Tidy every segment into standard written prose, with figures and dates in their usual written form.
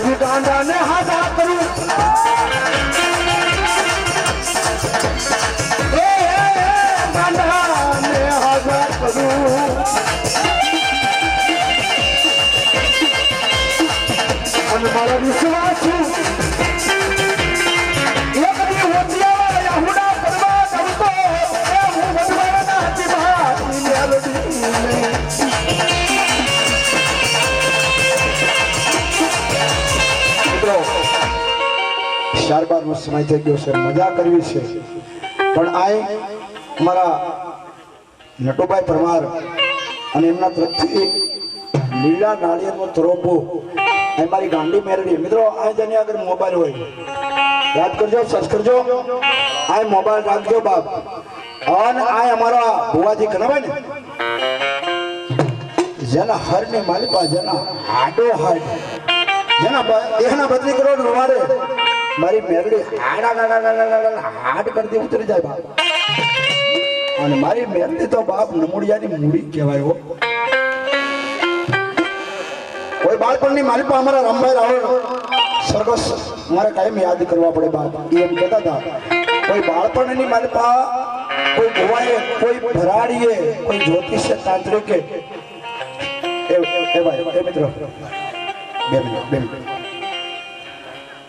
પછી ગાંડાને હાથા કરું ગાંડાને હાથા કરું અને મારા વિશ્વાસ છું ત્યારબાદનો સમય થઈ ગયો છે મજા કરવી છે પણ આ અમારા નટુભાઈ પરમાર અને એમના તરફથી લીલા નાળિયેરનો તરોપો મારી ગાંડી મેરડી મિત્રો આ જેની આગળ મોબાઈલ હોય યાદ કરજો સર્ચ કરજો આ મોબાઈલ રાખજો બાપ અને આ અમારા ભુવાજી કરાવે ને જેના હરની માલિકા જેના હાડો હાડ જેના દેહના 32 કરોડ રૂવાડે મારી મેરડી હાડ કરતી ઉતરી જાય બાપ અને મારી મેરડી તો બાપ નમુડિયાની મૂડી કહેવાય હો કોઈ બાળપણની માલિકા અમારા રામભાઈ રાવળ સરગસ મારે કાયમ યાદ કરવા પડે બાપ એમ કહેતા હતા કોઈ બાળપણની માલિકા કોઈ ભુવાએ કોઈ ભરાડીએ કોઈ જ્યોતિષે તાંત્રિકે એ ભાઈ એ મિત્રો બે મિનિટ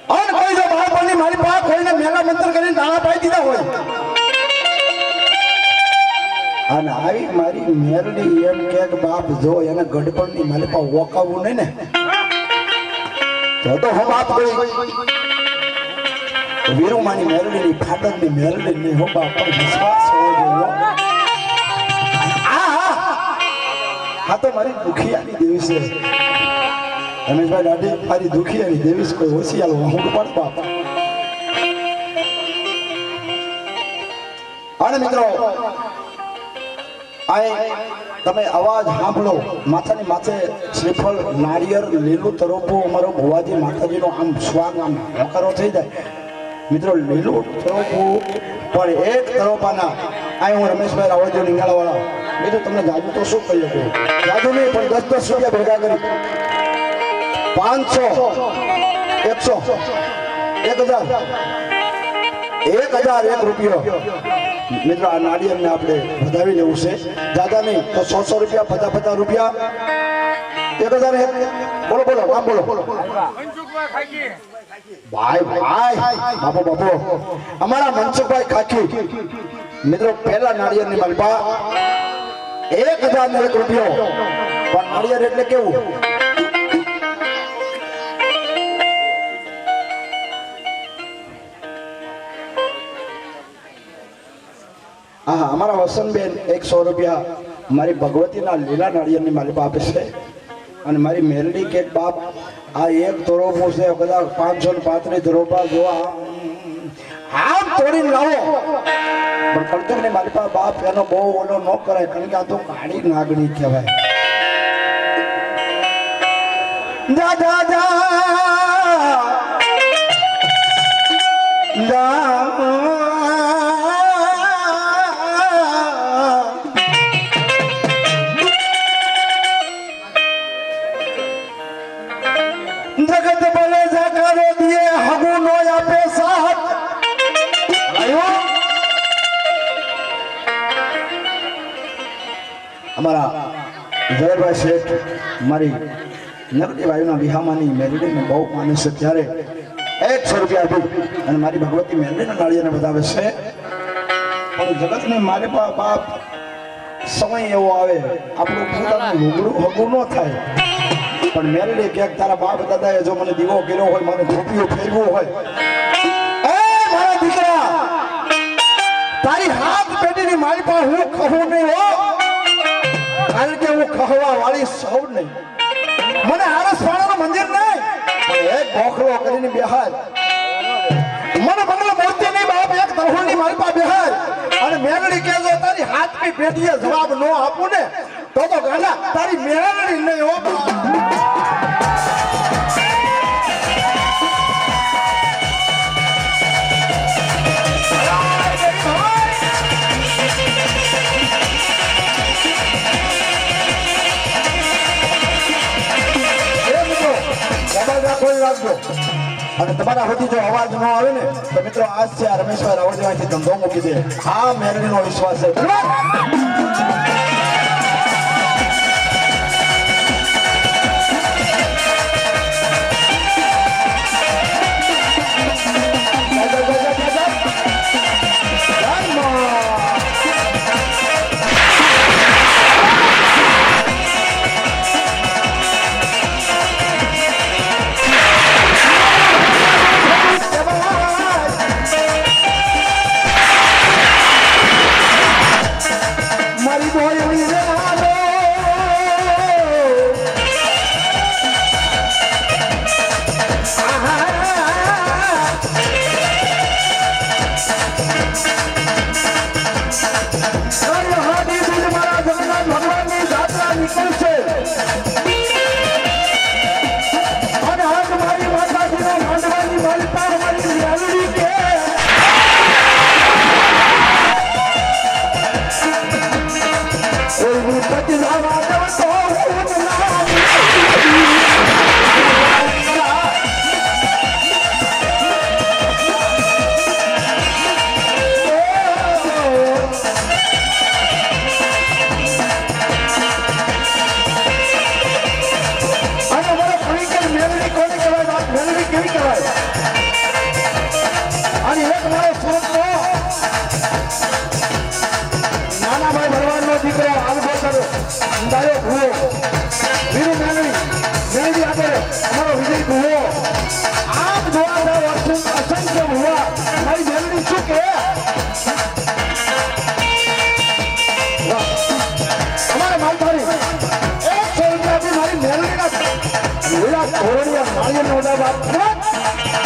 અને કોઈ જો બાળપણની મારી પાસે કોઈને મેલા મંત્ર કરીને દાણા પાઈ દીધા હોય અને આવી મારી મેરડી એમ કે બાપ જો એને ગડપણની મારી પાસે વોકાવું નહીં ને તો હું બાપ કોઈ વીરુમાની મેરડીની ફાટકની મેરડીની હું બાપ પર વિશ્વાસ હોવો જોઈએ હા તો મારી દુખિયાની દેવી છે રમેશભાઈ દાદી મારી દુખિયાની દેવી કોઈ હોશિયાર હું પણ બાપ અને મિત્રો આ તમે અવાજ સાંભળો માથાની માથે શ્રીફળ નાળિયેર લીલું તરોપું અમારો ભુવાજી માતાજીનો આમ સ્વાગ આમ હોકારો થઈ જાય મિત્રો લીલું તરોપું પણ એક તરોપાના આ હું રમેશભાઈ રાવળજી નિંગાળાવાળા બીજું તમને જાદુ તો શું કહી શકું જાદુ નહીં પણ 10 રૂપિયા ભેગા કરી 500 100 1001 રૂપિયો મિત્રો આ નાળિયેરને આપણે વધાવી લેવું છે દાદા નહીં તો 100 રૂપિયા 50 રૂપિયા 1001 બોલો બોલો નામ બોલો ભાઈ બાપો અમારા મનસુખભાઈ ખાખી મિત્રો પહેલા નાળિયેરની માલપા 1001 રૂપિયો પણ નાળિયેર એટલે કેવું હા અમારા વસંતબેન 100 રૂપિયા મારી ભગવતીના લીલા નાળિયેરની માલિકા આપે છે અને મારી મેરડી કે બાપ આ એક તરોપો છે કદાચ 535 તરોપા જોવા આમ તોડી લાવો પણ કળજુગની માલિકા બાપ એનો બહુ ઓલો ન કરાય કારણ કે આ તો કાળી નાગણી કહેવાય દાદા जगत बोले जकारो दिए हगु नो आपे साथ आयो हमारा जयभाई शेठ मारी नगदी भाईना विहामानी मेरडी में बहुत माने છે ત્યારે 100 રૂપિયા આપી અને મારી ભગવતી મેરડીના નાળિયેરને બતાવે છે પણ જગતને મારે બાપ સમય એવો આવે આપણું પોતાનું લુગડું હગું ન થાય પણ મેરડી કે તારા બાપ દાદાએ જો મને દીવો કર્યો હોય મને ધોપીઓ ફેરવ્યો હોય એ મારા દીકરા તારી હાથ પેટીની મારી પાસે હું કહું નહીં હો કારણ કે હું કહવા વાળી સૌ નહીં મને આરસ પાણાનું મંદિર નહીં પણ એક બોખલો કરીને બેહાર મને બંગલો મૂર્તિ નહીં બાપ એક તરફની મારી પાસે બેહાર અને મેરડી કે જો તારી હાથની પેટીએ જવાબ ન આપું ને તો ગાલા તારી મેરડી નહીં હો કોઈ રાખજો અને તમારા સુધી જો અવાજ ન આવે ને તો મિત્રો આજ છે આ રમેશભાઈ રાવળદેવાથી ધંધો મૂકી દે આ મેરડીનો વિશ્વાસ છે ધોરણીયા નાળિયેર નો